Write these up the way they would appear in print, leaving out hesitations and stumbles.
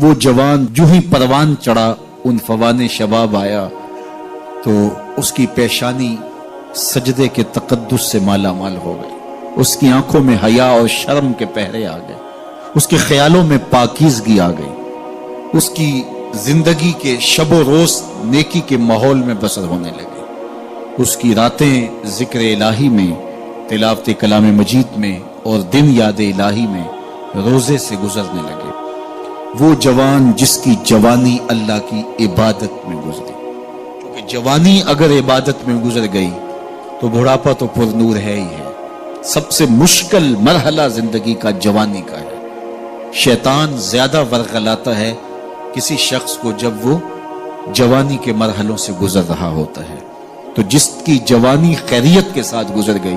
وہ جوان جو ہی پروان چڑھا ان فوان شباب آیا تو اس کی پیشانی سجدے کے تقدس سے مالا مال ہو گئی، اس کی آنکھوں میں حیا اور شرم کے پہرے آ گئے، اس کے خیالوں میں پاکیزگی آ گئی، اس کی زندگی کے شب و روز نیکی کے ماحول میں بسر ہونے لگے، اس کی راتیں ذکر الہی میں، تلاوت کلام مجید میں اور دن یاد الہی میں روزے سے گزرنے لگے۔ وہ جوان جس کی جوانی اللہ کی عبادت میں گزری، کیونکہ جوانی اگر عبادت میں گزر گئی تو بڑھاپا تو پر نور ہے ہی ہے۔ سب سے مشکل مرحلہ زندگی کا جوانی کا ہے۔ شیطان زیادہ ورغلاتا ہے کسی شخص کو جب وہ جوانی کے مرحلوں سے گزر رہا ہوتا ہے۔ تو جس کی جوانی خیریت کے ساتھ گزر گئی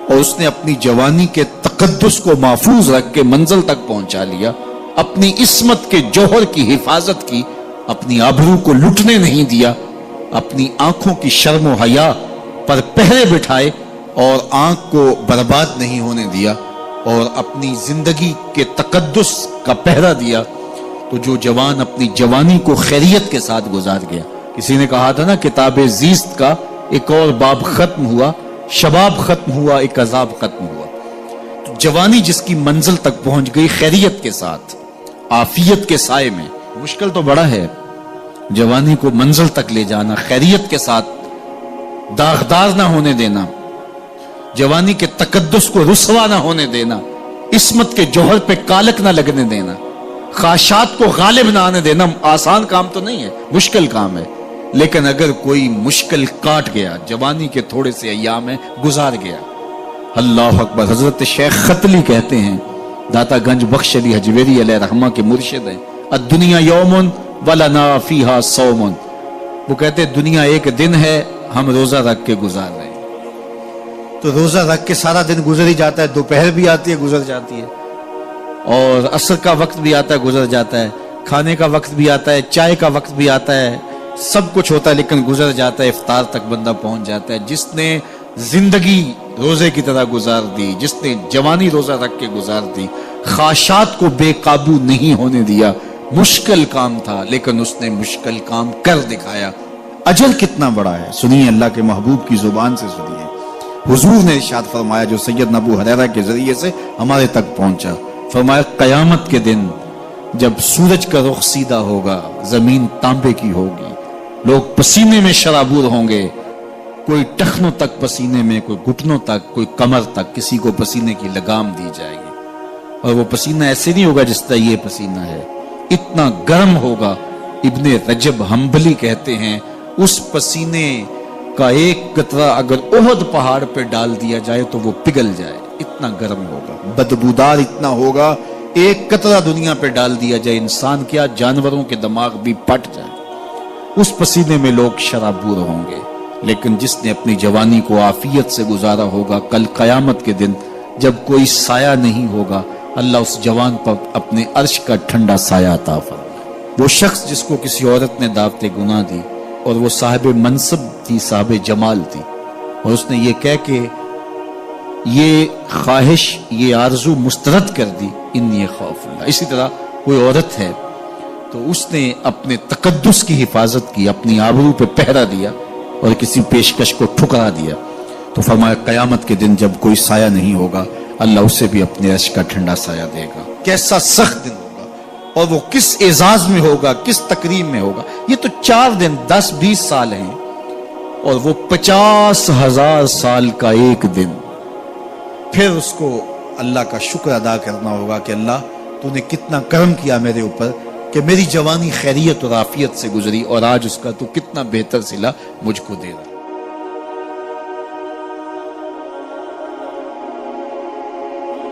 اور اس نے اپنی جوانی کے تقدس کو محفوظ رکھ کے منزل تک پہنچا لیا، اپنی عصمت کے جوہر کی حفاظت کی، اپنی آبرو کو لٹنے نہیں دیا، اپنی آنکھوں کی شرم و حیا پر پہرے بٹھائے اور آنکھ کو برباد نہیں ہونے دیا اور اپنی زندگی کے تقدس کا پہرا دیا، تو جو جوان اپنی جوانی کو خیریت کے ساتھ گزار گیا۔ کسی نے کہا تھا نا، کتاب زیست کا ایک اور باب ختم ہوا، شباب ختم ہوا، ایک عذاب ختم ہوا۔ تو جوانی جس کی منزل تک پہنچ گئی خیریت کے ساتھ، عافیت کے سائے میں۔ مشکل تو بڑا ہے جوانی کو منزل تک لے جانا، خیریت کے ساتھ، داغدار نہ ہونے دینا، جوانی کے تقدس کو رسوا نہ ہونے دینا، عصمت کے جوہر پہ کالک نہ لگنے دینا، خواہشات کو غالب نہ آنے دینا۔ آسان کام تو نہیں ہے، مشکل کام ہے، لیکن اگر کوئی مشکل کاٹ گیا، جوانی کے تھوڑے سے ایام میں گزار گیا۔ اللہ اکبر۔ حضرت شیخ خطلی کہتے ہیں، داتا گنج بخش علی حجویری علیہ رحمہ کے مرشد ہیں، الدنیا یوم ولنا فیہا صوم۔ وہ کہتے ہیں دنیا ایک دن ہے، ہم روزہ رکھ کے گزار رہے ہیں۔ تو روزہ رکھ کے سارا دن گزر ہی جاتا ہے، دوپہر بھی آتی ہے گزر جاتی ہے، اور عصر کا وقت بھی آتا ہے گزر جاتا ہے، کھانے کا وقت بھی آتا ہے، چائے کا وقت بھی آتا ہے، سب کچھ ہوتا ہے لیکن گزر جاتا ہے، افطار تک بندہ پہنچ جاتا ہے۔ جس نے زندگی روزے کی طرح گزار دی، جس نے جوانی روزہ رکھ کے گزار دی، خواہشات کو بے قابو نہیں ہونے دیا، مشکل کام تھا لیکن اس نے مشکل کام کر دکھایا۔ اجر کتنا بڑا ہے، سنیے اللہ کے محبوب کی زبان سے سنیے۔ حضور نے ارشاد فرمایا جو سیدنا ابو ہریرہ کے ذریعے سے ہمارے تک پہنچا، فرمایا قیامت کے دن جب سورج کا رخ سیدھا ہوگا، زمین تانبے کی ہوگی، لوگ پسینے میں شرابور ہوں گے، کوئی ٹخنوں تک پسینے میں، کوئی گھٹنوں تک، کوئی کمر تک، کسی کو پسینے کی لگام دی جائے گی، اور وہ پسینہ ایسے نہیں ہوگا جس طرح یہ پسینہ ہے، اتنا گرم ہوگا۔ ابن رجب حنبلی کہتے ہیں اس پسینے کا ایک قطرہ اگر احد پہاڑ پہ ڈال دیا جائے تو وہ پگھل جائے، اتنا گرم ہوگا، بدبودار اتنا ہوگا، ایک قطرہ دنیا پہ ڈال دیا جائے، انسان کیا جانوروں کے دماغ بھی پھٹ جائے۔ اس پسینے میں لوگ شرابور ہوں گے، لیکن جس نے اپنی جوانی کو عافیت سے گزارا ہوگا، کل قیامت کے دن جب کوئی سایہ نہیں ہوگا، اللہ اس جوان پر اپنے عرش کا ٹھنڈا سایہ عطا فرمائے۔ وہ شخص جس کو کسی عورت نے دعوت گناہ دی اور وہ صاحب منصب تھی، صاحب جمال تھی، اور اس نے یہ کہہ کہ یہ خواہش، یہ آرزو مسترد کر دی، انی خوف اللہ۔ اسی طرح کوئی عورت ہے تو اس نے اپنے تقدس کی حفاظت کی، اپنی آبرو پہ پہرا دیا اور کسی پیشکش کو ٹھکرا دیا، تو فرمایا قیامت کے دن جب کوئی سایہ نہیں ہوگا، اللہ اسے بھی اپنے عرش کا ٹھنڈا سایہ دے گا۔ کیسا سخت دن ہوگا، اور وہ کس اعزاز میں ہوگا، کس تکریم میں ہوگا۔ یہ تو 4 دن 10-20 سال ہیں، اور وہ 50,000 سال کا ایک دن۔ پھر اس کو اللہ کا شکر ادا کرنا ہوگا کہ اللہ تو نے کتنا کرم کیا میرے اوپر کہ میری جوانی خیریت اور عافیت سے گزری، اور آج اس کا تو کتنا بہتر صلہ مجھ کو دے رہا۔